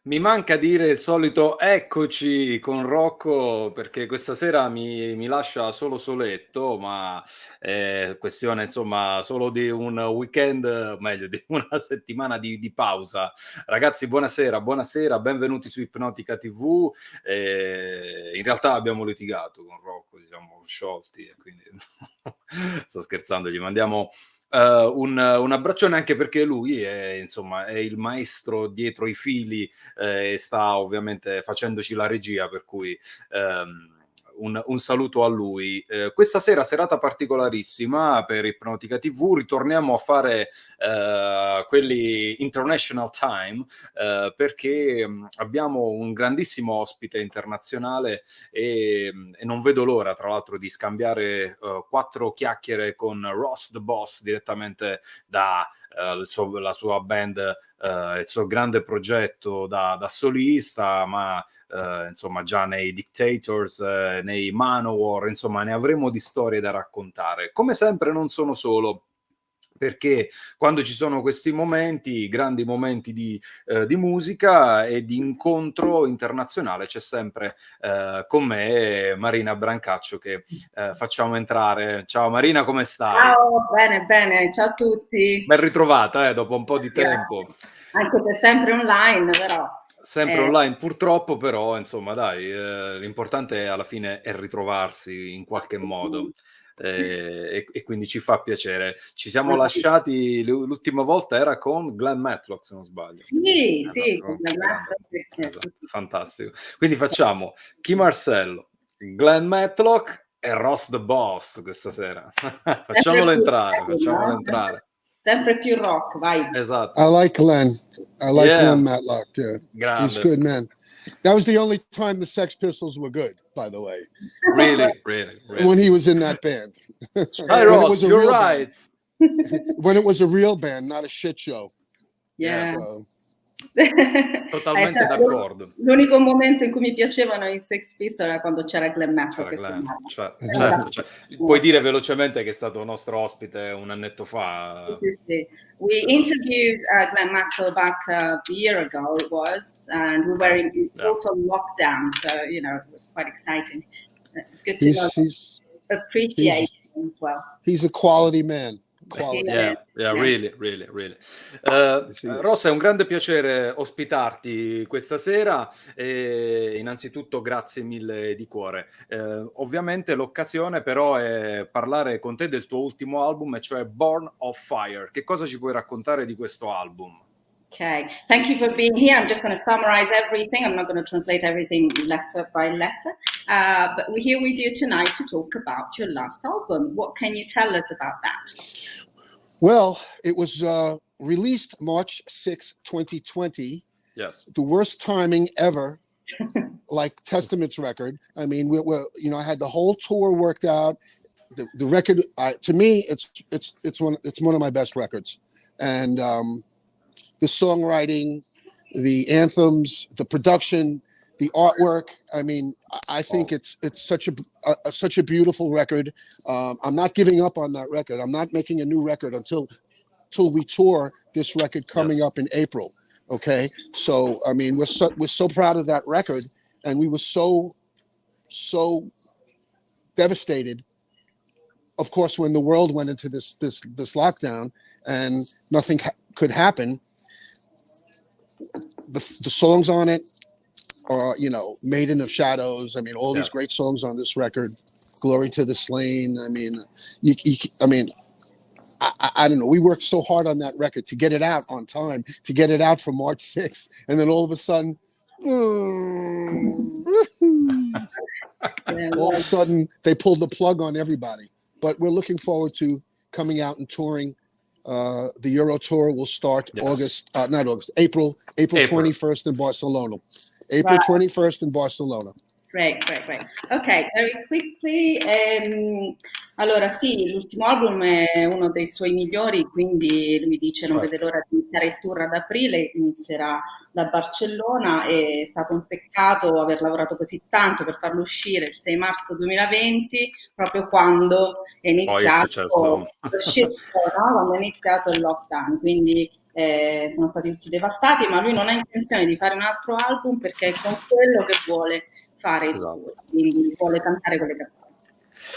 Mi manca dire il solito eccoci con Rocco, perché questa sera mi lascia solo soletto, ma è questione insomma solo di un weekend, meglio di una settimana di pausa. Ragazzi, buonasera, buonasera, benvenuti su Ipnotica TV. In realtà abbiamo litigato con Rocco, ci siamo sciolti e quindi sto scherzando, gli mandiamo un abbraccione, anche perché lui è, insomma, è il maestro dietro i fili, e sta ovviamente facendoci la regia, per cui un saluto a lui. Questa sera serata particolarissima per Ipnotica TV, ritorniamo a fare quelli International Time, perché abbiamo un grandissimo ospite internazionale e non vedo l'ora, tra l'altro, di scambiare 4 chiacchiere con Ross the Boss direttamente da la sua band, il suo grande progetto da solista, ma insomma già nei Dictators, nei MANOWAR, insomma ne avremo di storie da raccontare. Come sempre non sono solo, perché quando ci sono questi momenti, grandi momenti di musica e di incontro internazionale, c'è sempre con me Marina Brancaccio, che facciamo entrare. Ciao Marina, come stai? Ciao, bene, bene, ciao a tutti. Ben ritrovata, dopo un po' di tempo. Anche se sempre online, però. Sempre eh, online purtroppo, però insomma dai, l'importante alla fine è ritrovarsi in qualche modo, e quindi ci fa piacere. Ci siamo lasciati l'ultima volta era con Glenn Matlock, se non sbaglio. Sì, sì, Esatto, esatto, sì, esatto, sì, sì. fantastico. Quindi facciamo Key Marcello, Glenn Matlock e Ross the Boss questa sera. Sempre Facciamolo più, entrare, facciamolo no? entrare. Sempre più rock, vai. Esatto. I like Glenn. I like Yeah, Glenn Matlock. Yeah, he's grande. good, man. That was the only time the Sex Pistols were good, by the way, Really, really, when really. he was in that band. Hi When it Ross, was a you're real band. right. When it was a real band, not a shit show. Yeah, Yeah. So, totalmente d'accordo. L'unico momento in cui mi piacevano i Sex Pistols era quando c'era Glenn Matlock C'era che Glenn, suonava. certo. Puoi dire velocemente che è stato nostro ospite un annetto fa. Sì. We interviewed Glenn Maxwell back a year ago, it was, and we were in total lockdown, so you know it was quite exciting. Good to know, appreciate him as well. he's a quality man. Quality. Yeah, really. Yes. Ross, è un grande piacere ospitarti questa sera, e innanzitutto grazie mille di cuore. Ovviamente l'occasione però è parlare con te del tuo ultimo album, e cioè Born of Fire. Che cosa ci puoi raccontare di questo album? Okay, thank you for being here. I'm just going to summarize everything. I'm not going to translate everything letter by letter, but we're here with you tonight to talk about your last album. What can you tell us about that? Well, it was released March 6, 2020. Yes. The worst timing ever, like Testament's record. I mean, we're I had the whole tour worked out. The record, to me, it's one of my best records, and the songwriting, the anthems, the production, the artwork. I mean, I think it's such a beautiful record. I'm not giving up on that record. I'm not making a new record until we tour this record coming up in April. Okay, so I mean, we're so proud of that record, and we were so devastated, of course, when the world went into this lockdown and nothing could happen. The songs on it are, Maiden of Shadows. I mean, all these great songs on this record. Glory to the Slain. I mean, I don't know. We worked so hard on that record to get it out on time, to get it out for March 6th. And then all of a sudden, all of a sudden, they pulled the plug on everybody. But we're looking forward to coming out and touring. The Euro Tour will start April 21st in Barcelona. April 21st in Barcelona. Great. Ok, very quickly. Allora sì, l'ultimo album è uno dei suoi migliori, quindi lui dice non vede l'ora di iniziare il tour ad aprile, inizierà da Barcellona. È stato un peccato aver lavorato così tanto per farlo uscire il 6 marzo 2020, proprio quando è iniziato lo shitstorm, no? Quando è iniziato il lockdown, quindi sono stati tutti devastati, ma lui non ha intenzione di fare un altro album perché è con quello che vuole fare il tour, quindi vuole cantare quelle canzoni.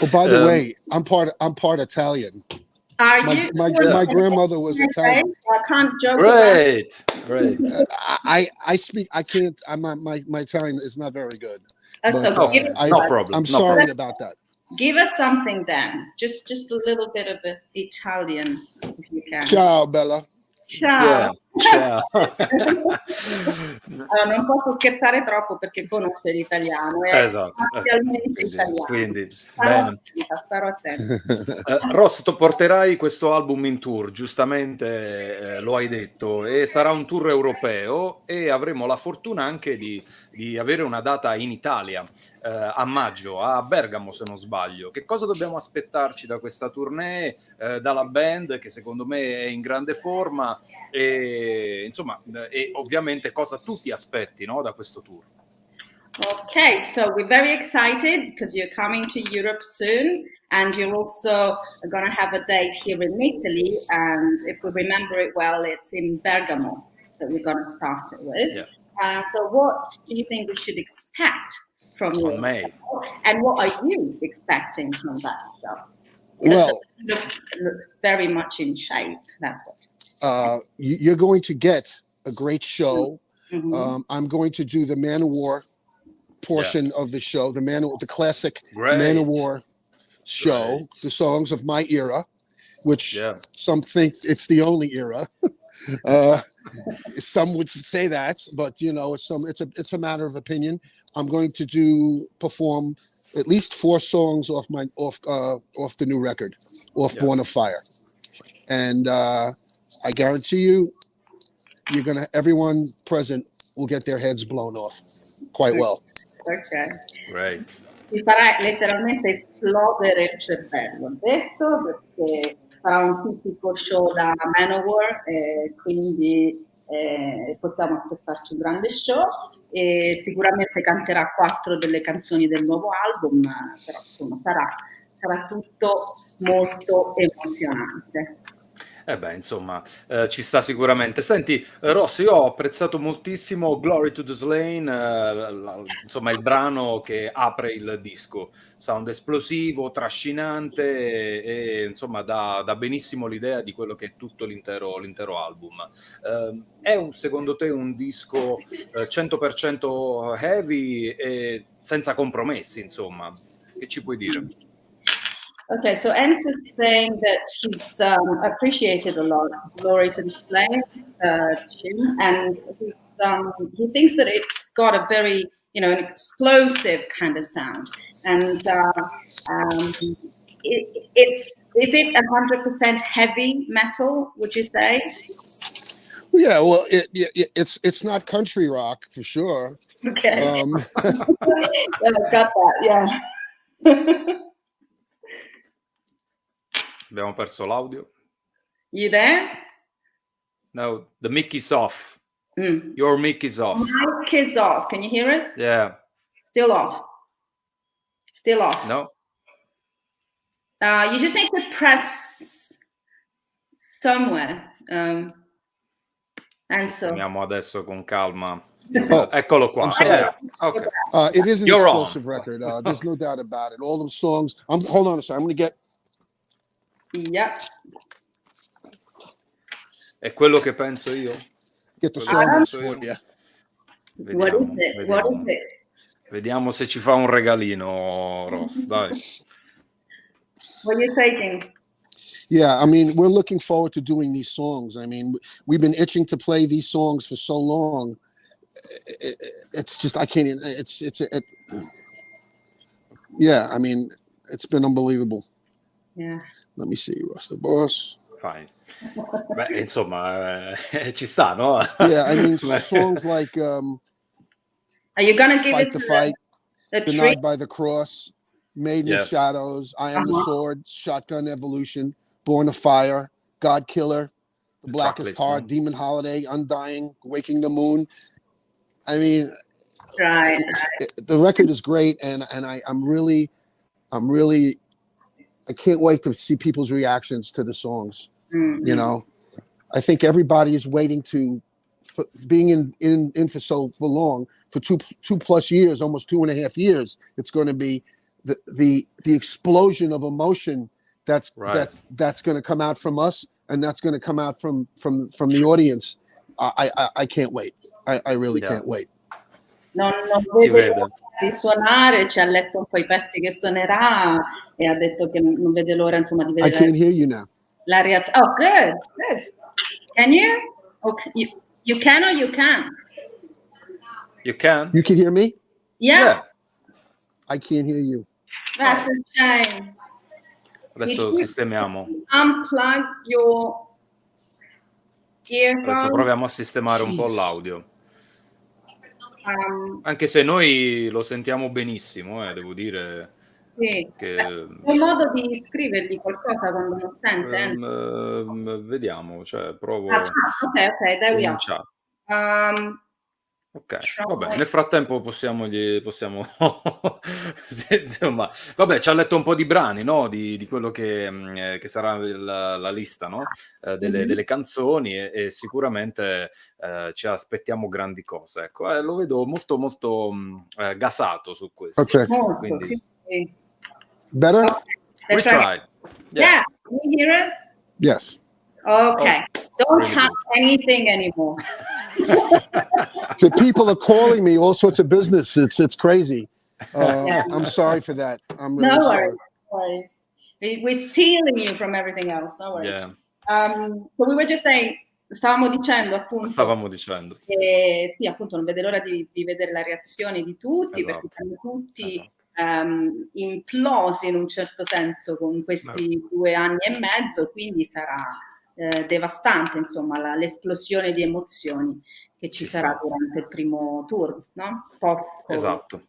Oh, by the way, I'm part Italian. Are My you? my grandmother was Italian. I can't joke Great, great. I speak. I can't. My Italian is not very good. About But, so give us, no problem. I'm no sorry problem. about that. give us something then. Just a little bit of Italian, if you can. Ciao, Bella. Ciao. Ciao. Allora, non posso scherzare troppo perché conosce l'italiano. È Esatto. parzialmente italiano. Quindi Starò bene. attenta. Ross, tu porterai questo album in tour, giustamente lo hai detto, e sarà un tour europeo e avremo la fortuna anche di avere una data in Italia, a maggio, a Bergamo se non sbaglio. Che cosa dobbiamo aspettarci da questa tournée, dalla band che secondo me è in grande forma e insomma, e ovviamente cosa tu ti aspetti, no, da questo tour? Okay, so we're very excited because you're coming to Europe soon, and you're also going to have a date here in Italy. And if we remember it well, it's in Bergamo that we're going to start it with. Yeah. So, what do you think we should expect from you? May. And what are you expecting from that show? Well, It looks very much in shape. That's you're going to get a great show. Mm-hmm. I'm going to do the MANOWAR portion of the show, the classic Great. MANOWAR show, Great. the songs of my era, which Yeah. some think it's the only era. Some would say that, but you know, it's a matter of opinion. I'm going to perform at least 4 songs off the new record, Born of Fire, and I guarantee you, everyone present will get their heads blown off quite well. Okay. Great. Ti farà letteralmente esplodere il cervello, ho detto, perché sarà un tipico show da MANOWAR, quindi possiamo aspettarci un grande show e sicuramente canterà 4 delle canzoni del nuovo album, però insomma sarà tutto molto emozionante. Insomma, ci sta sicuramente. Senti, Ross, io ho apprezzato moltissimo Glory to the Slain, insomma il brano che apre il disco, sound esplosivo, trascinante e insomma dà benissimo l'idea di quello che è tutto l'intero album. È secondo te un disco 100% heavy e senza compromessi, insomma? Che ci puoi dire? Okay, so Ennis is saying that he's appreciated a lot Glory to the Flame tune, and he thinks that it's got a very, an explosive kind of sound. And is it 100% heavy metal, would you say? Yeah, well, it's not country rock for sure. Okay. Well, I've got that, yeah. Abbiamo perso l'audio. You there? No, the mic is off. Your mic is off. Mic is off. Can you hear us? Yeah. Still off. Still off. No. You just need to press somewhere. And so. Andiamo adesso con calma. Oh, Eccolo qua. I'm sorry. Okay. It is an You're explosive record. There's no doubt about it. All those songs. Hold on a second. I'm going to get. Yep. È quello che penso io. Get the songs for you. What is it? What is it? Vediamo se ci fa un regalino, Ross. Dai. What are you taking? Yeah, I mean, we're looking forward to doing these songs. I mean, we've been itching to play these songs for so long. It's just, I can't. Yeah, I mean, it's been unbelievable. Yeah. Let me see, Russ the Boss. Fine. Beh, insomma, ci sta, no? Yeah, I mean, songs like Are you gonna give Fight it the to Fight, the Denied by the Cross, Made in Yes. Shadows, I Am the Sword, Shotgun Evolution, Born of Fire, God Killer, The Blackest Heart, Demon Holiday, Undying, Waking the Moon. I mean, Right. the record is great, and I'm really, I can't wait to see people's reactions to the songs. Mm-hmm. You know, I think everybody is waiting for being in for long, for two plus years, almost 2.5 years. It's going to be the explosion of emotion that's going to come out from us, and that's going to come out from the audience. I can't wait. I really can't wait. Non vede l'ora di suonare, ci ha letto un po' i pezzi che suonerà e ha detto che non vede l'ora, insomma, di vedere. I can't hear you now. La reazione. Oh, good. Can you? Okay. You can or you can't? You can? You can hear me? Yeah. I can't hear you. That's a shame. Adesso sistemiamo. Unplug your earphone. Adesso proviamo a sistemare un po' l'audio. Anche se noi lo sentiamo benissimo, devo dire. Sì. Che... C'è un modo di scrivergli qualcosa quando non sente? Vediamo, cioè provo. Ok, there we are. Ok, vabbè, nel frattempo possiamo insomma, vabbè, ci ha letto un po' di brani, no? Di quello che sarà la lista, no? Delle canzoni e sicuramente ci aspettiamo grandi cose, ecco, lo vedo molto molto gasato su questo. Ok. Quindi... Sì. Better? Retry. Yeah. Can you hear us? Yes. Okay. Don't tap anything anymore. The people are calling me all sorts of business. It's crazy. I'm sorry for that. I'm really sorry. No worries. We're stealing you from everything else. No worries. Yeah. So we were just saying, stavamo dicendo che sì, appunto non vede l'ora di vedere la reazione di tutti, perché siamo tutti implosi in un certo senso con questi 2 anni e mezzo, quindi sarà devastante, insomma, l'esplosione di emozioni che ci sarà durante il primo tour, no? Esatto.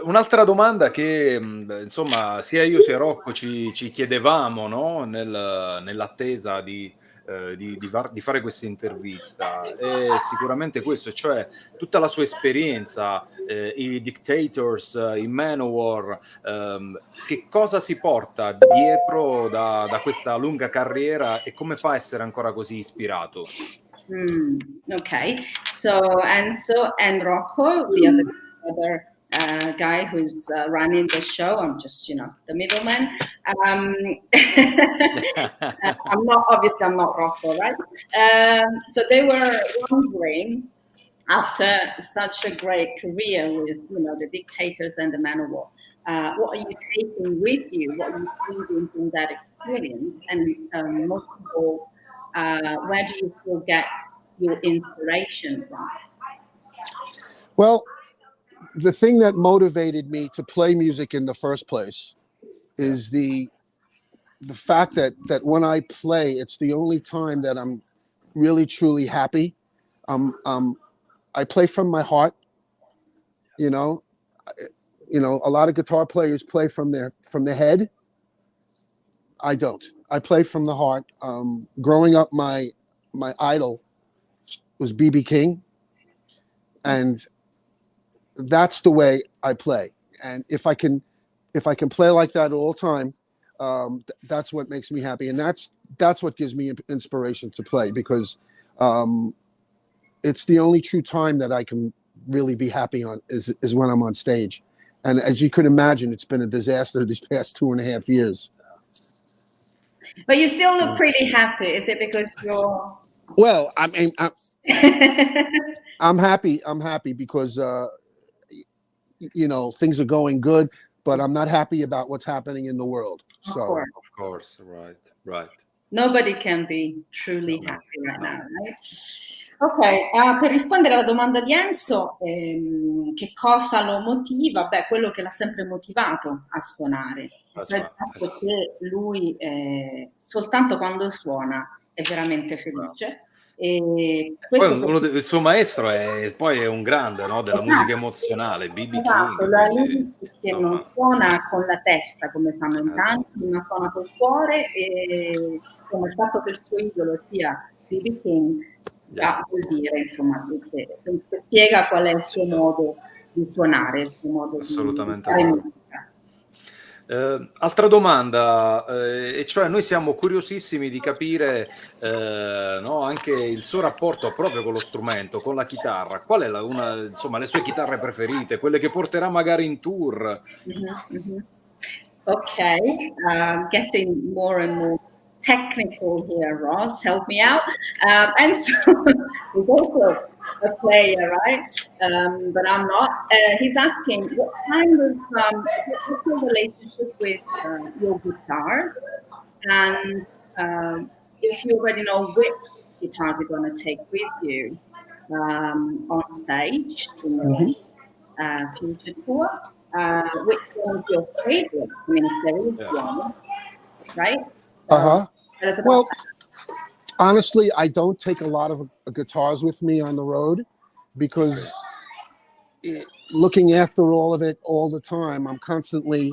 Un'altra domanda che insomma sia io sia Rocco ci chiedevamo, no? Nell'attesa di fare questa intervista è sicuramente questo, cioè tutta la sua esperienza, i Dictators, i MANOWAR, che cosa si porta dietro da questa lunga carriera e come fa a essere ancora così ispirato? Okay, so Enzo and Rocco, the other guy who's running the show. I'm just, the middleman. I'm not Rocco, right? So they were wondering, after such a great career with, the Dictators and the MANOWAR, what are you taking with you? What are you feeling from that experience? And most of all, where do you still get your inspiration from? Well, the thing that motivated me to play music in the first place is the fact that when I play, it's the only time that I'm really truly happy. I play from my heart. A lot of guitar players play from the head. I don't. I play from the heart. Growing up, my idol was B.B. King, and that's the way I play. And if I can play like that all the time, that's what makes me happy, and that's what gives me inspiration to play, because it's the only true time that I can really be happy on is when I'm on stage. And as you could imagine, it's been a disaster these past 2.5 years. But you still look pretty happy. Is it because you're... Well, I mean, I'm happy. I'm happy because, things are going good, but I'm not happy about what's happening in the world. So, of course, right. Nobody can be truly happy right now, right? Ok, per rispondere alla domanda di Enzo, che cosa lo motiva? Beh, quello che l'ha sempre motivato a suonare. Cioè il fatto che lui soltanto quando suona è veramente felice. E questo il suo maestro poi è un grande, no? Della musica emozionale, B.B. King. Lui che non suona con la testa come fanno in tanti, ma suona col cuore, e come il fatto che il suo idolo sia B.B. King vuol dire, insomma, che spiega qual è il suo modo di suonare, il suo modo di fare musica. Altra domanda, e cioè noi siamo curiosissimi di capire no, anche il suo rapporto proprio con lo strumento, con la chitarra. Qual è insomma, le sue chitarre preferite, quelle che porterà magari in tour? Okay, getting more and more technical here, Ross. Help me out. And so he's also a player, right? But I'm not. He's asking what kind of what's your relationship with your guitars, and if you already know which guitars you're going to take with you on stage in the future tour. Which one is your favorite? I mean, if there is one, right? So, well, honestly, I don't take a lot of guitars with me on the road because looking after all of it all the time, I'm constantly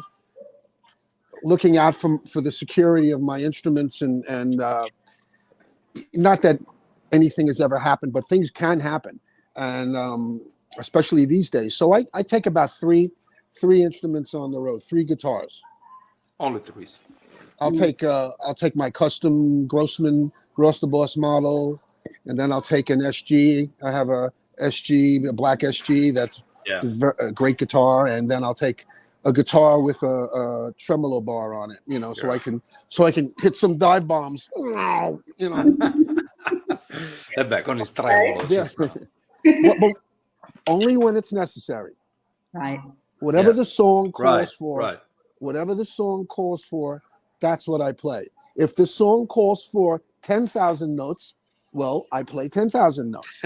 looking out for the security of my instruments and not that anything has ever happened, but things can happen, and especially these days. So I take about three instruments on the road, 3 guitars. Only 3. I'll take my custom Grossman Boss model, and then I'll take an SG. I have a black SG that's a great guitar, and then I'll take a guitar with a tremolo bar on it, so I can hit some dive bombs, E beh, con il tremolo. But only when it's necessary. Right. Whatever the song calls for. Right. Whatever the song calls for, that's what I play. If the song calls for 10,000 notes, well, I play 10,000 notes.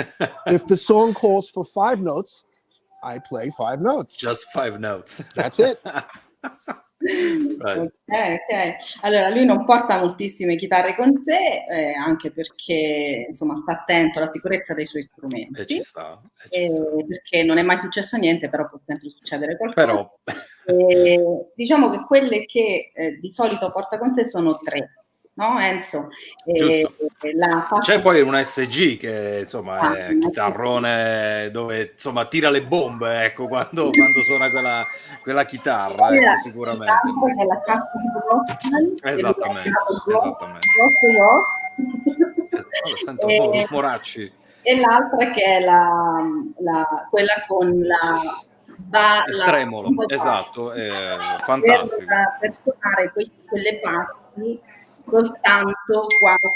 If the song calls for 5 notes, I play 5 notes. Just 5 notes. That's it. Right. Ok. Allora, lui non porta moltissime chitarre con sé, anche perché insomma sta attento alla sicurezza dei suoi strumenti. E ci sta. Perché non è mai successo niente, però può sempre succedere qualcosa. Però diciamo che quelle che di solito porta con sé sono 3. No, Enzo? C'è poi un SG che insomma è chitarrone dove insomma tira le bombe, ecco, quando suona quella chitarra, ecco, sicuramente. È la cassa di Esattamente. Sento moracci. E l'altra che è quella con il tremolo, esatto, è fantastico. Per suonare quelle parti soltanto quando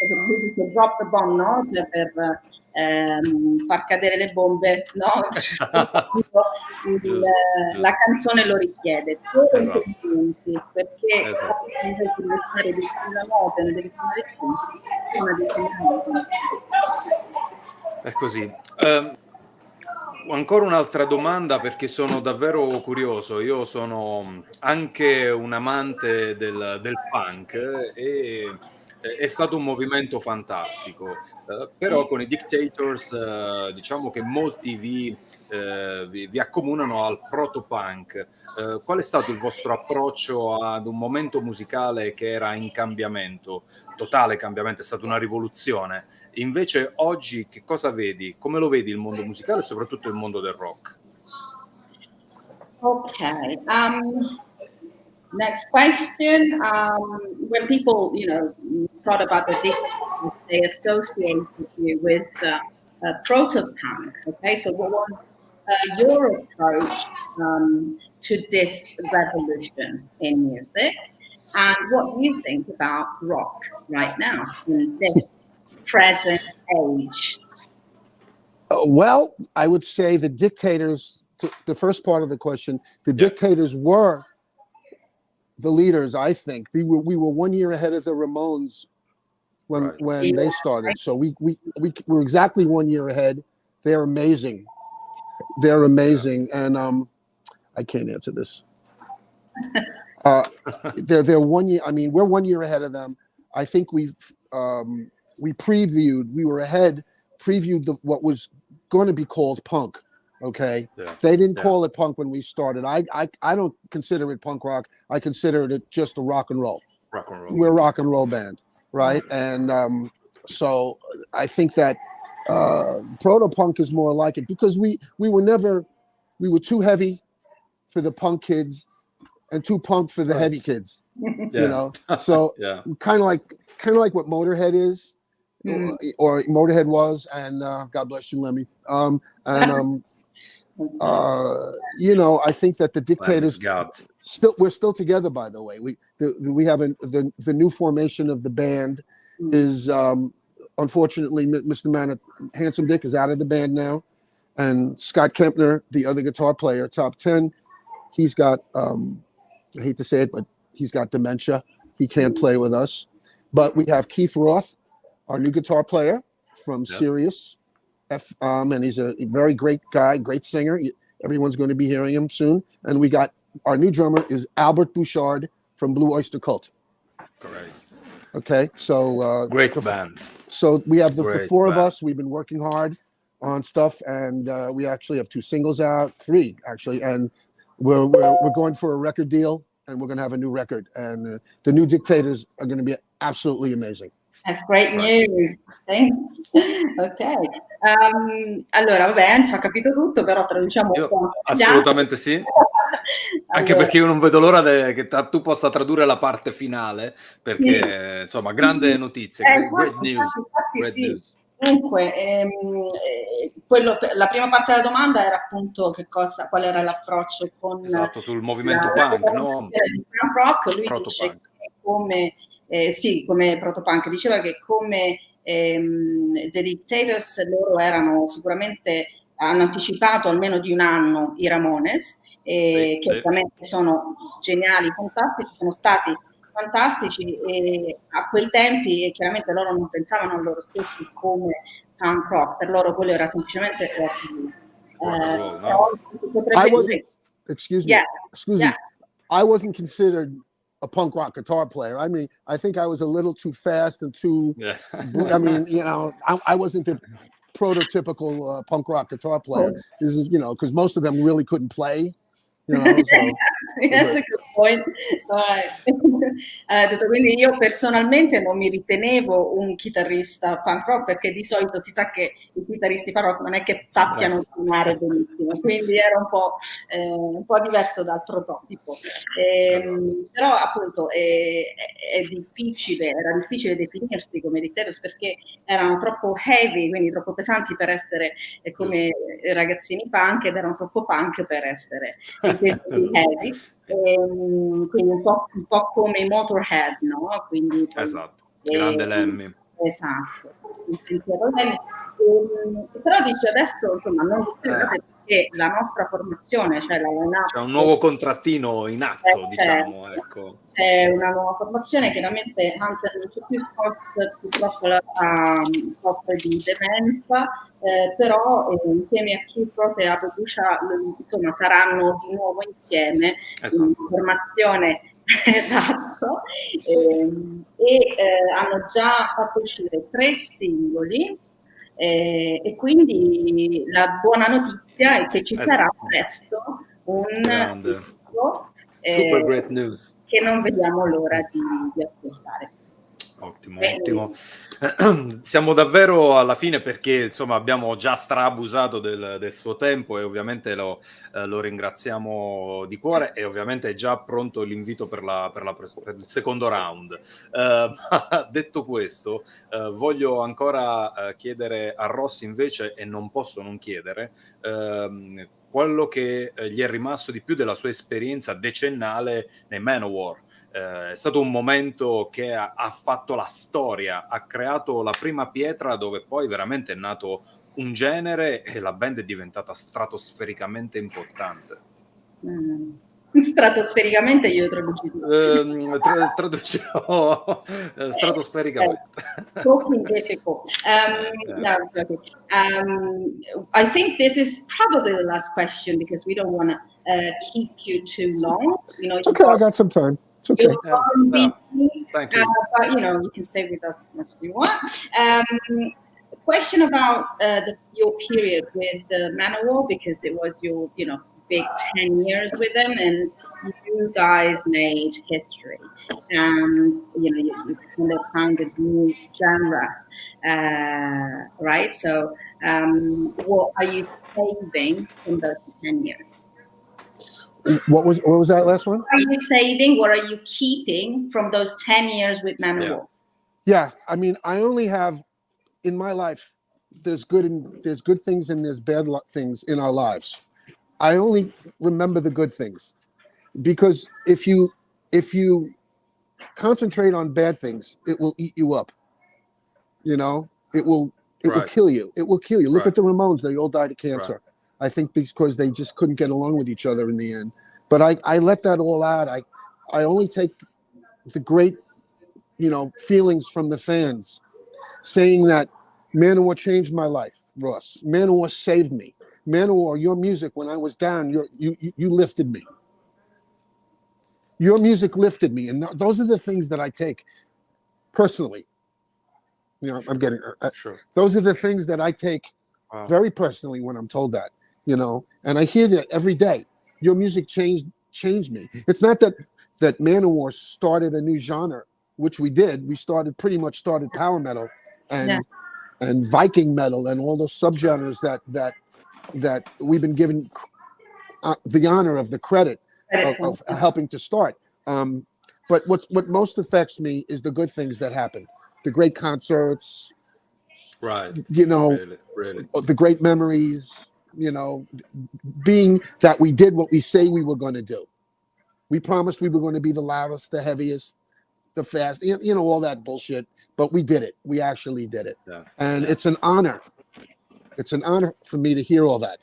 il drop the bomb, no? Cioè per far cadere le bombe, no? La canzone lo richiede, solo in quei punti, perché invece di suonare una nota ne devi suonare 5, è così. Ancora un'altra domanda, perché sono davvero curioso. Io sono anche un amante del punk e è stato un movimento fantastico, però con i Dictators diciamo che molti vi accomunano al proto-punk. Qual è stato il vostro approccio ad un momento musicale che era in cambiamento, totale cambiamento, è stata una rivoluzione? Invece oggi che cosa vedi? Come lo vedi il mondo musicale e soprattutto il mondo del rock? Okay. Next question. When people, thought about the Dictators, they associated you with proto-punk. Okay, so what was your approach to this revolution in music, and what do you think about rock right now in this present age? Well, I would say the Dictators, the first part of the question, the Dictators were the leaders, I think. We were 1 year ahead of the Ramones when they started. So we were exactly 1 year ahead. They're amazing. And I can't answer this. They're 1 year. I mean, we're 1 year ahead of them. I think we previewed what was going to be called punk. Okay, they didn't call it punk when we started. I don't consider it punk rock. I consider it just a rock and roll. We're a rock and roll band, right? And so I think that proto punk is more like it, because we were too heavy for the punk kids. and too punk for the heavy kids. Yeah. You know, so Yeah. kind of like what Motorhead is, or Motorhead was, and God bless you, Lemmy. You know, I think that the Dictators we're still together. By the way, we have the new formation of the band is unfortunately Mr. Handsome Dick is out of the band now, and Scott Kempner, the other guitar player, top 10, he's got I hate to say it, but he's got dementia. He can't play with us. But we have Keith Roth, our new guitar player from Sirius, and he's a very great guy, great singer. Everyone's going to be hearing him soon. And we got our new drummer is Albert Bouchard from Blue Oyster Cult. Correct. Okay, so great band. So we have the four of us. We've been working hard on stuff, and we actually have 2 singles out, 3 actually, and we're going for a record deal, and we're going to have a new record, and the new Dictators are going to be absolutely amazing. That's great news. Thanks. Ok. Allora, vabbè, Enzo ha capito tutto, però traduciamo un po'. Assolutamente sì. Anche perché io non vedo l'ora che tu possa tradurre la parte finale, perché insomma, grande notizia, great news. Great news. Dunque, la prima parte della domanda era appunto qual era l'approccio con sul movimento punk, no? Punk rock. Lui dice che come protopunk, diceva che come The Dictators loro erano sicuramente, hanno anticipato almeno di 1 anno i Ramones, che ovviamente sono geniali, fantastici, sono stati fantastici, e a quei tempi chiaramente loro non pensavano a loro stessi come punk rock, per loro quello era semplicemente excuse me, I wasn't considered a punk rock guitar player. I mean, I think I was a little too fast and too. I mean, you know, I wasn't the prototypical punk rock guitar player. This is, you know, because most of them really couldn't play. You know, so. That's a good point. Detto, quindi io personalmente non mi ritenevo un chitarrista punk rock, perché di solito si sa che i chitarristi punk rock non è che sappiano suonare benissimo, quindi era un po' diverso dal prototipo. Però appunto era difficile definirsi come Dictators, perché erano troppo heavy, quindi troppo pesanti per essere come ragazzini punk, ed erano troppo punk per essere heavy. Quindi un po' come i Motorhead, no? Quindi, esatto, grande Lemmy. Esatto. Però dice adesso, insomma, non dispiegate, perché la nostra formazione, cioè la line-up, c'è un nuovo contrattino in atto, diciamo, ecco. È una nuova formazione, chiaramente Hansen non c'è più, Scott purtroppo ha un po' di demenza, però insieme a Keith Roth e a Bobusha, insomma, saranno di nuovo insieme in formazione, esatto, hanno già fatto uscire 3 singoli, e quindi la buona notizia è che ci sarà presto un disco, super great news, che non vediamo l'ora di ascoltare. Ottimo, ottimo. Siamo davvero alla fine, perché insomma abbiamo già strabusato del suo tempo, e ovviamente lo ringraziamo di cuore, e ovviamente è già pronto l'invito per il secondo round. Detto questo, voglio ancora chiedere a Rossi invece, e non posso non chiedere, quello che gli è rimasto di più della sua esperienza decennale nei MANOWAR. È stato un momento che ha fatto la storia, ha creato la prima pietra dove poi veramente è nato un genere, e la band è diventata stratosfericamente importante. Stratosfericamente io traduciamo stratosfericamente. I think this is probably the last question, because we don't want to keep you too long. You know, it's okay, I got some time. It's okay. Thank you. But you know, you can stay with us as much as you want. Question about your period with MANOWAR, because it was your, you know, big 10 years with them, and you guys made history, and you know, you kind of found a new genre, right? So what are you saving from those 10 years? What was that last one? What are you saving? What are you keeping from those 10 years with MANOWAR? Yeah, I mean, I only have in my life. There's good things and there's bad things in our lives. I only remember the good things, because if you concentrate on bad things, it will eat you up. You know, it will kill you. It will kill you. Look at the Ramones; they all died of cancer. I think because they just couldn't get along with each other in the end. But I let that all out. I only take the great, feelings from the fans, saying that MANOWAR changed my life, Ross. MANOWAR saved me. MANOWAR, your music when I was down, you lifted me. Your music lifted me, and those are the things that I take personally. I'm getting Sure. Those are the things that I take very personally when I'm told that. And I hear that every day. Your music changed me. It's not that MANOWAR started a new genre, which we did. We pretty much started power metal and Viking metal and all those subgenres that we've been given the honor of the credit of helping to start. But what most affects me is the good things that happen, the great concerts, right? Really. The great memories. Being that we did what we say we were going to do. We promised we were going to be the loudest, the heaviest, the fast, all that bullshit. But we did it. We actually did it. Yeah. And it's an honor. It's an honor for me to hear all that.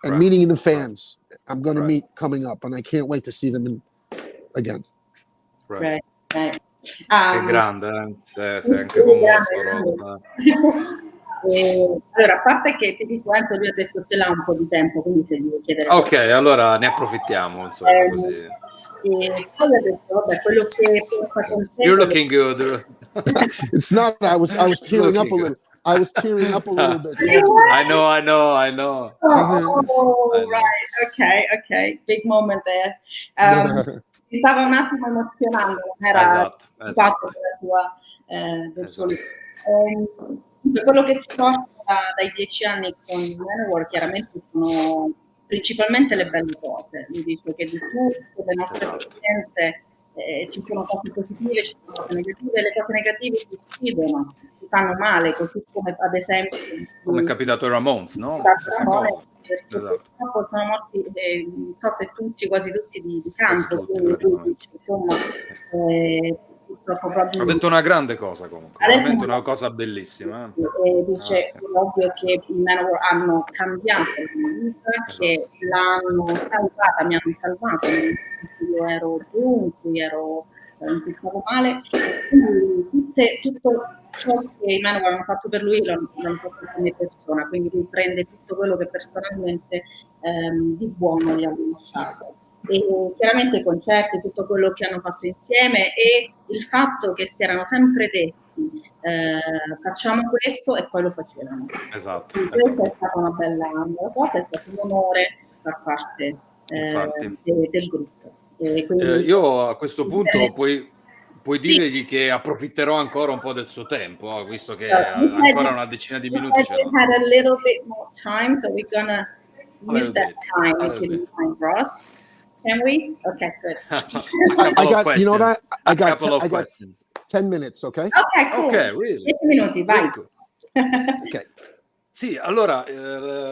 And meeting the fans, I'm going to meet coming up, and I can't wait to see them again. Right. Che grande, sei anche commosso, Rosa. Allora, a parte che ti dico, lui ha detto ce l'ha un po' di tempo, quindi se gli vuoi chiedere... Ok, allora ne approfittiamo, insomma, così. E poi ha detto, vabbè, quello che You're looking good. It's not, I was tearing up a little. I was tearing up a little bit. I know. Oh, right, okay, big moment there. Si stava un attimo emozionando, non era il fatto del suo quello che si porta dai 10 anni con MANOWAR chiaramente sono principalmente le belle cose. Lui dice che di tutte le nostre esperienze ci sono cose positive, ci sono cose negative, le cose negative ci uccidono, ci fanno male, così come ad esempio come è capitato ai Ramones, no? Perché purtroppo sono morti, non so se tutti, quasi tutti di cancro, quindi insomma purtroppo proprio... Ha detto una grande cosa comunque, veramente una cosa bellissima. Dice, è ovvio che i MANOWAR hanno cambiato la vita, che l'hanno salvata, mi hanno salvato, io ero giù, in cui in cui stavo male, quindi tutto ciò che i MANOWAR hanno fatto per lui l'hanno fatto come persona, quindi lui prende tutto quello che personalmente di buono gli hanno lasciato. E chiaramente i concerti, tutto quello che hanno fatto insieme e il fatto che si erano sempre detti facciamo questo e poi lo facevano. Esatto. Questa è stata una bella cosa, è stato un onore far parte del gruppo. Io a questo punto puoi dirgli che approfitterò ancora un po' del suo tempo, visto che ancora una decina di minuti ce l'ho. We had a little bit more time, so we're gonna use that time if you don't mind, Ross. Can we? Okay, good. I got questions. 10 minutes, okay? Okay, cool. Okay, really? 10 minuti, vai. Okay. Sì, allora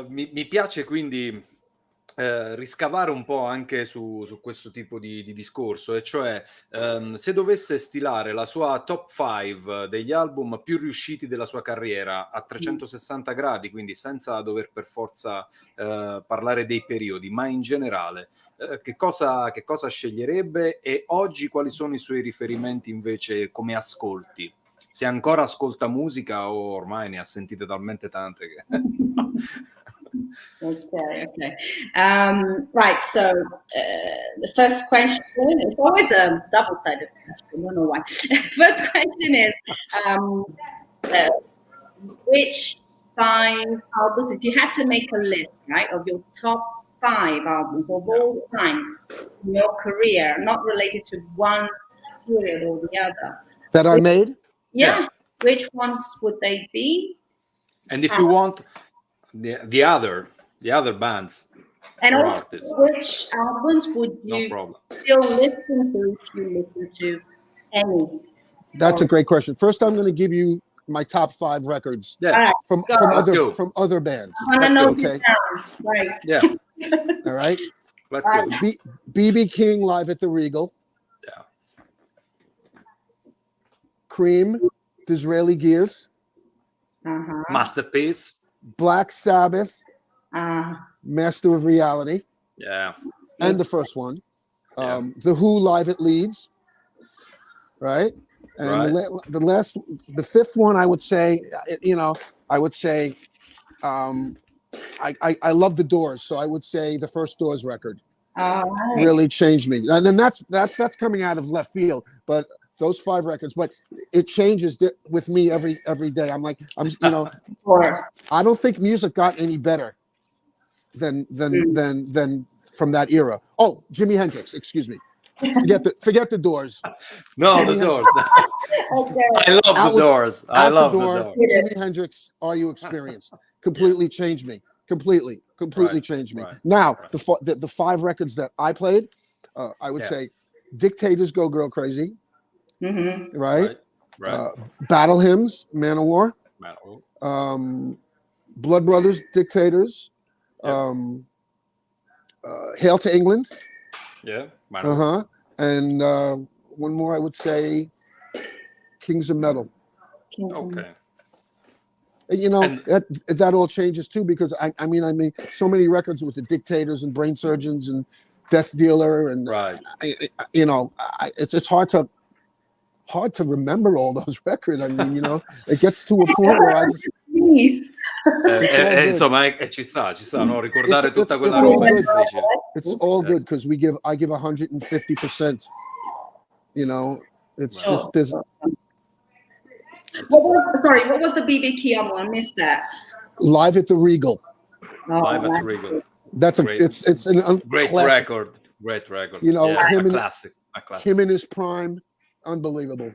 mi piace quindi riscavare un po' anche su questo tipo di discorso, e cioè se dovesse stilare la sua top 5 degli album più riusciti della sua carriera a 360 gradi, quindi senza dover per forza parlare dei periodi, ma in generale, che cosa sceglierebbe, e oggi quali sono i suoi riferimenti invece come ascolti? Se ancora ascolta musica o ormai ne ha sentite talmente tante che... Okay. Right, so the first question is always a double-sided question, I don't know why. First question is, which 5 albums, if you had to make a list, right, of your top 5 albums of all times in your career, not related to one period or the other. That I made? Yeah. Which ones would they be? And if you want the other bands, And for also, artists. which albums would No you problem. still listen to if you listen to any? That's a great question. First, I'm going to give you my top 5 records Yeah. All right, from go. Let's go. other bands. I want to Let's know go. the Okay. sounds. Right. Yeah. All right. Let's go. BB King live at the Regal. Yeah. Cream, Disraeli Gears. Uh-huh. Masterpiece. Black Sabbath, Master of Reality, Yeah. and the first one. Yeah. The Who live at Leeds. Right. And Right. the fifth one, I would say, I love the Doors, so I would say the first Doors record really changed me. And then that's coming out of left field, but those 5 records, but it changes with me every day. Of course. I don't think music got any better than from that era. Oh, Jimi Hendrix, excuse me. Forget the Doors. No, the Doors. Okay. I love the Doors. I love the Doors. Jimi Hendrix, Are You Experienced? Completely changed me. Completely changed me. Right. Now, the 5 records that I played, I would say Dictators, Go Girl Crazy. Mm-hmm. Right. Right. Battle Hymns, MANOWAR. Blood Brothers, Dictators. Hail to England. Yeah. And one more, I would say, Kings of Metal. Okay. That all changes too, because I mean, so many records with the Dictators and Brain Surgeons and Death Dealer, and it's hard to remember all those records. I mean, it gets to a point where I just. Insomma, ci sta, no? Ricordare tutta quella roba è difficile. It's all good because I give 150%. It's just this. What was the BB King one? I missed that. Live at the Regal. Live at the Regal. That's it's an great classic. record. Great record. Him a classic. Him in his prime, unbelievable.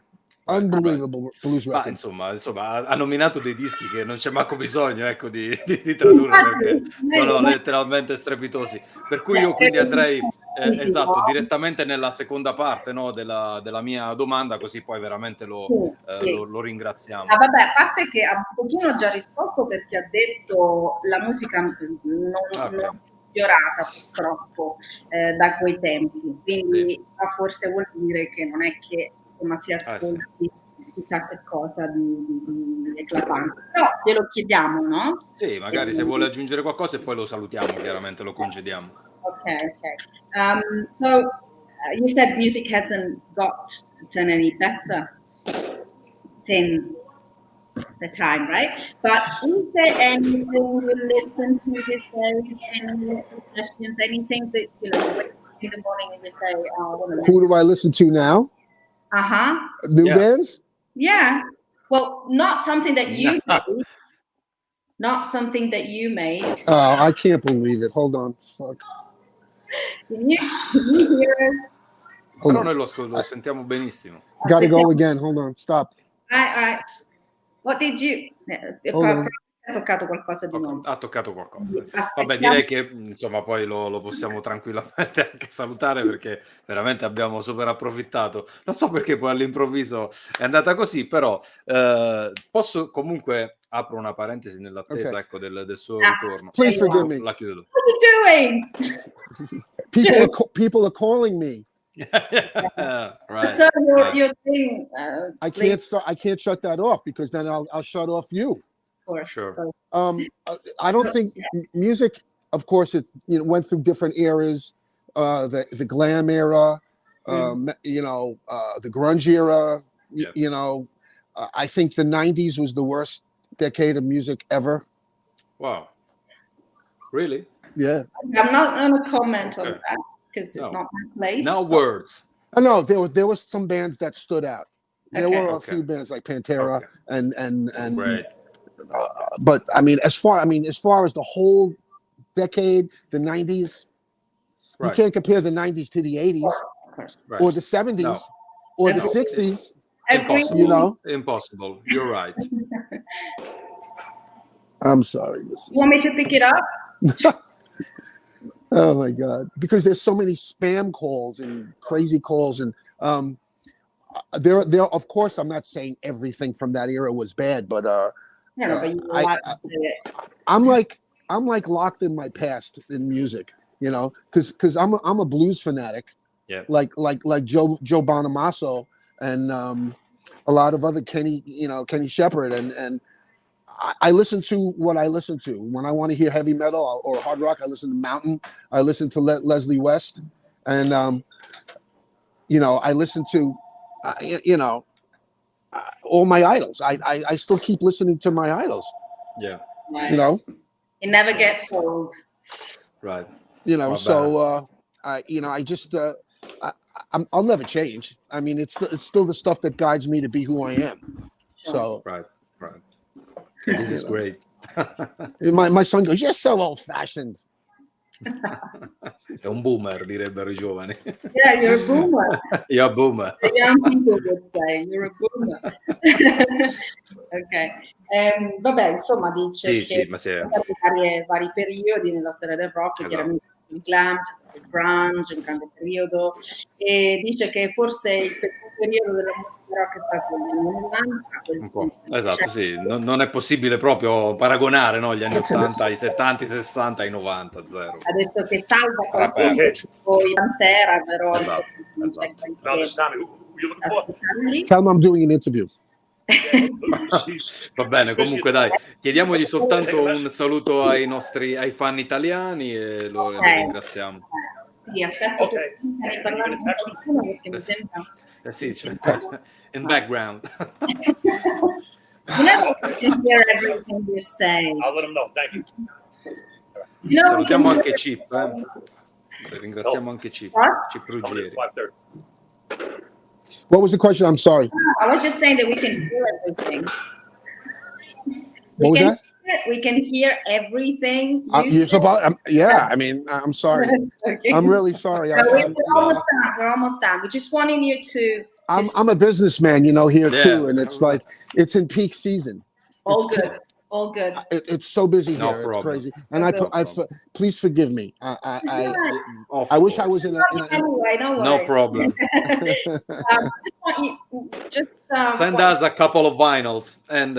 Unbelievable blues record. Ma insomma, ha nominato dei dischi che non c'è manco bisogno, ecco, di tradurre, perché sono letteralmente strepitosi. Per cui io quindi andrei esatto, direttamente nella seconda parte, no, della mia domanda, così poi veramente lo ringraziamo. Vabbè, a parte che ha un pochino già risposto, perché ha detto la musica non migliorata purtroppo da quei tempi, quindi forse vuol dire che non è che insomma si ascolti chissà che cosa di eclatante, però glielo chiediamo, no? Sì, magari se vuole aggiungere qualcosa e poi lo salutiamo, chiaramente lo congediamo. Okay. So you said music hasn't gotten any better since the time, right? But is there anything you listen to these days, any suggestions, anything that, in the morning and you say, oh, I want to Who do I listen to now? New bands? Yeah. Well, not something that you made. Not something that you made. Oh, I can't believe it. Hold on. Fuck. Can you hear it? Però noi lo sentiamo benissimo. Gotta go again. Hold on. Stop. What did you... Ha toccato qualcosa di nuovo. Ha toccato qualcosa. Vabbè, direi che insomma poi lo possiamo tranquillamente anche salutare, perché veramente abbiamo super approfittato. Non so perché poi all'improvviso è andata così, però posso comunque, apro una parentesi nell'attesa ecco, del suo ritorno. Please forgive me. La chiudo. What are you doing? People are calling me. Right. So you're saying, I can't shut that off, because then I'll shut off you. Sure. I don't think music, of course, it went through different eras. The glam era, the grunge era. I think the 90s was the worst decade of music ever. Wow. Really? Yeah. I'm not going to comment on that, because it's not my place. No words. No, there was some bands that stood out. There were a few bands like Pantera and right. But I mean, as far as the whole decade, the 90s, you can't compare the 90s to the 80s or the 70s or the 60s. Impossible. Impossible. You're right. I'm sorry. You want me to pick it up? Oh my God! Because there's so many spam calls and crazy calls, and there. Of course, I'm not saying everything from that era was bad, but But you I, like I it. I'm like locked in my past in music, because I'm a blues fanatic, Yeah. like Joe Bonamassa and a lot of other Kenny Shepherd, and I listen to what I listen to. When I want to hear heavy metal or hard rock, I listen to Mountain. I listen to Leslie West, and I listen to all my idols. I still keep listening to my idols. Yeah. Right. It never gets old. Right. So I just I'll never change. I mean, it's still the stuff that guides me to be who I am. So right. Yeah, this is great. my son goes, "You're so old-fashioned." È un boomer, direbbero I giovani. Yeah, you're a boomer. You're a boomer. The young people would say you're a boomer. Ok. Vabbè, insomma, dice Sì, che ma ci sono stati vari periodi nella storia del rock, chiaramente il glam, c'è stato il grunge, un grande periodo, e dice che forse il secondo periodo della musica rock è stato negli anni 90. Un po'. Esatto, sì, non è possibile proprio paragonare, no, gli anni 80, i 70, i 60, i 90, zero. Ha detto che salva qualcuno poi Pantera, però Tell him I'm doing an interview. Va bene, comunque dai, chiediamogli soltanto un saluto ai fan italiani e lo ringraziamo. Sì, aspetta che parlare con qualcuno perché mi sembra... Sì, in background. You know, I can hear everything you're saying. I'll let him know. Thank you. Salutiamo anche Chip, ringraziamo anche Chip Ruggeri. What was the question? I'm sorry. I was just saying that we can hear everything. What was that? We can hear everything. I mean, I'm sorry. Okay. I'm really sorry. We're almost done. We're just wanting you to. I'm a businessman, here too, and it's like it's in peak season. All good. It's so busy No here. problem. It's crazy. And I please forgive me. I wish I was in a anyway, no problem. Send us a couple of vinyls and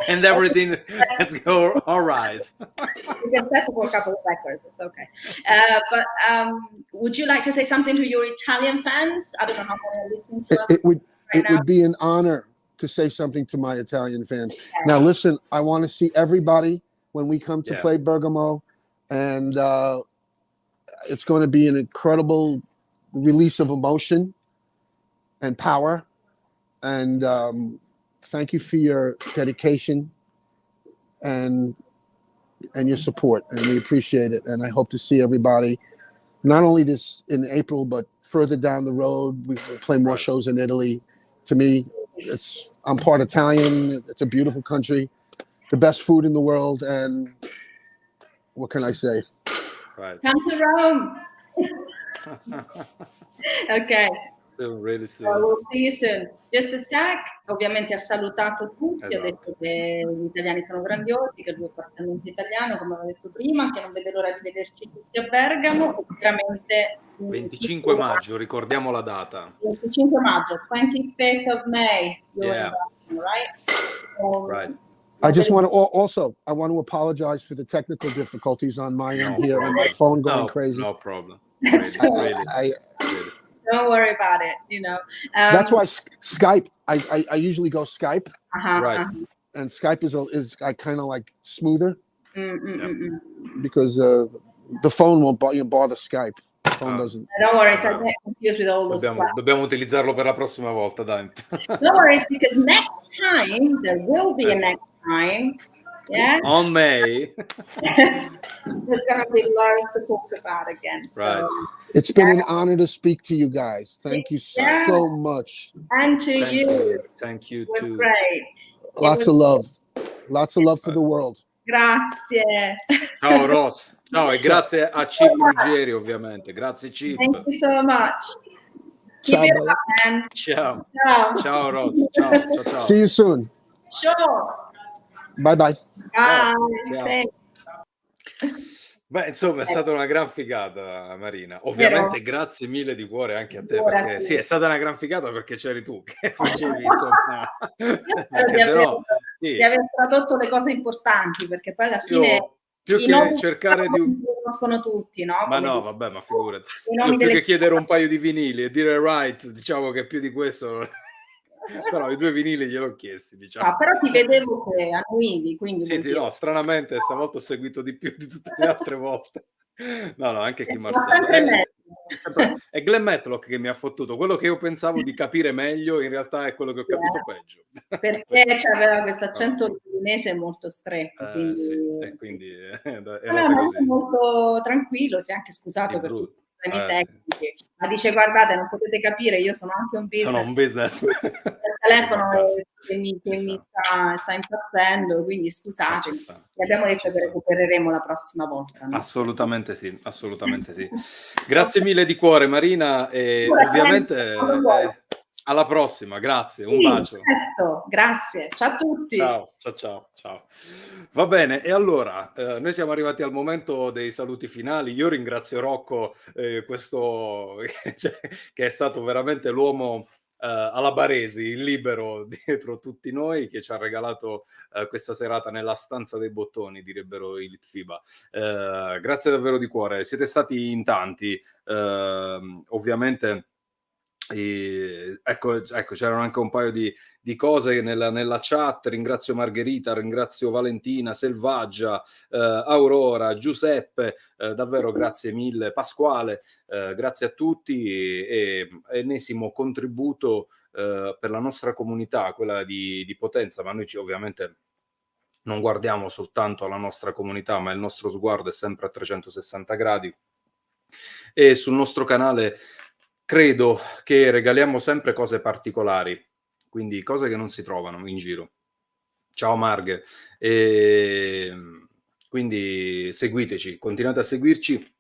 and everything. Let's go. All right. You can settle for a couple of records. It's okay. But would you like to say something to your Italian fans? I don't know how many are listening to us. It would be an honor to say something to my Italian fans. Now, listen, I want to see everybody when we come to play Bergamo, and it's going to be an incredible release of emotion and power. And thank you for your dedication and your support, and we appreciate it. And I hope to see everybody, not only this in April, but further down the road. We will play more shows in Italy. To me, I'm part Italian. It's a beautiful country, the best food in the world, and what can I say? Right. Come to Rome. Okay. Really soon. We'll see you soon. Just a sec. Ovviamente ha salutato tutti, ha detto che gli italiani sono grandiosi, che lui è parzialmente italiano, come avevo detto prima, che non vede l'ora di vederci tutti a Bergamo. Ovviamente 25 maggio, ricordiamo la data. 25 maggio, 25th of May. Yeah. Right? Right. I just want to I want to apologize for the technical difficulties on my end here and my phone going crazy. No problem. Really. Don't worry about it. That's why Skype. I usually go Skype. Right. And Skype is kind of like smoother because the phone won't bother Skype. The phone doesn't. Don't worry, I get confused with all those. Dobbiamo utilizzarlo per la prossima volta, dai. No worries, because next time there will be a next time. Yeah. On May. There's gonna be loads to talk about again. Right. So, it's been an honor to speak to you guys. Thank you so much. And to you. Thank you We're too. great. Lots of love. Lots of love for the world. Grazie. Ciao Ross. Ciao e grazie a Chip Ruggeri ovviamente. Grazie Chip. Thank you so much. Ciao, Keep it up, man. Ciao. Ciao. Ciao Ross. Ciao. See you soon. Sure. Bye bye. Bye. Ciao. Thanks. Beh, insomma, è stata una gran figata, Marina. Ovviamente grazie mille di cuore anche a te, perché sì, è stata una gran figata perché c'eri tu che facevi, insomma, perché sennò di sì, aver tradotto le cose importanti, perché poi alla fine io più i che nomi cercare di li conoscono tutti, no? ma Come no, dici vabbè, ma tu, figurati. i Io nomi più delle che chiedere un paio di vinili e dire right, diciamo che più di questo però i 2 vinili gliel'ho chiesti, diciamo. No, però ti vedevo che annuivi, quindi Sì, vuol sì, no, dire stranamente stavolta ho seguito di più di tutte le altre volte. No, no, anche è chi Marcello. sempre meglio. È Glenn Matlock che mi ha fottuto. Quello che io pensavo di capire meglio, in realtà è quello che ho capito peggio. Perché c'aveva questo No. accento londinese molto stretto, quindi Sì, e sì. quindi è No, no, andata ma lui è così. molto tranquillo, si è anche Di scusato per tutti brutto. i problemi Sì. tecnici, ma dice: "Guardate, non potete capire, io sono anche un Sono business, un businessman. il Siete telefono fantastici. che Ci mi sta. sta impazzendo, quindi Ci scusatemi". sta. Gli abbiamo detto Ci che sta. recupereremo la prossima volta, no? Assolutamente sì, assolutamente sì. Grazie Okay. mille di cuore Marina e Quando ovviamente, vuoi. alla prossima, grazie, un Sì, bacio. presto, grazie. Ciao a tutti. Ciao, ciao. Va bene, e allora, noi siamo arrivati al momento dei saluti finali. Io ringrazio Rocco, questo cioè, che è stato veramente l'uomo, alla Baresi, il libero dietro tutti noi, che ci ha regalato, questa serata nella stanza dei bottoni, direbbero i Litfiba. Grazie davvero di cuore, siete stati in tanti, ovviamente ecco, c'erano anche un paio di cose nella chat. Ringrazio Margherita, ringrazio Valentina, Selvaggia, Aurora, Giuseppe, davvero grazie mille. Pasquale, grazie a tutti e ennesimo contributo per la nostra comunità, quella di Potenza, ma noi ovviamente non guardiamo soltanto alla nostra comunità, ma il nostro sguardo è sempre a 360 gradi. E sul nostro canale credo che regaliamo sempre cose particolari, quindi cose che non si trovano in giro. Ciao Marghe. Quindi seguiteci, continuate a seguirci.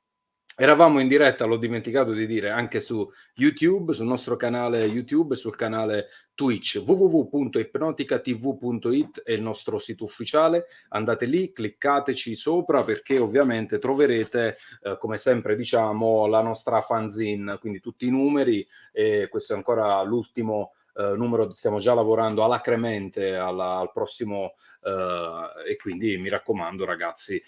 Eravamo in diretta, l'ho dimenticato di dire, anche su YouTube, sul nostro canale YouTube e sul canale Twitch. www.ipnoticatv.it è il nostro sito ufficiale. Andate lì, cliccateci sopra perché ovviamente troverete, come sempre diciamo, la nostra fanzine, quindi tutti i numeri. E questo è ancora l'ultimo numero, stiamo già lavorando alacremente al prossimo e quindi mi raccomando ragazzi,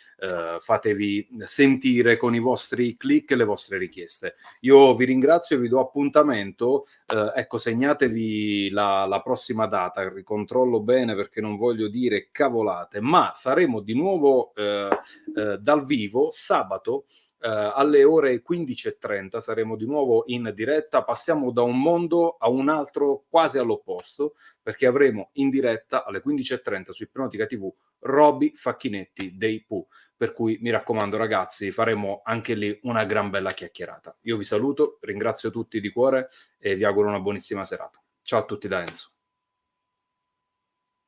fatevi sentire con i vostri click e le vostre richieste. Io vi ringrazio e vi do appuntamento, ecco, segnatevi la prossima data, ricontrollo bene perché non voglio dire cavolate, ma saremo di nuovo dal vivo sabato alle ore 15:30 saremo di nuovo in diretta. Passiamo da un mondo a un altro quasi all'opposto, perché avremo in diretta alle 15:30 su Ipnotica TV Roby Facchinetti dei Pooh. Per cui mi raccomando ragazzi, faremo anche lì una gran bella chiacchierata. Io vi saluto, ringrazio tutti di cuore e vi auguro una buonissima serata. Ciao a tutti da Enzo.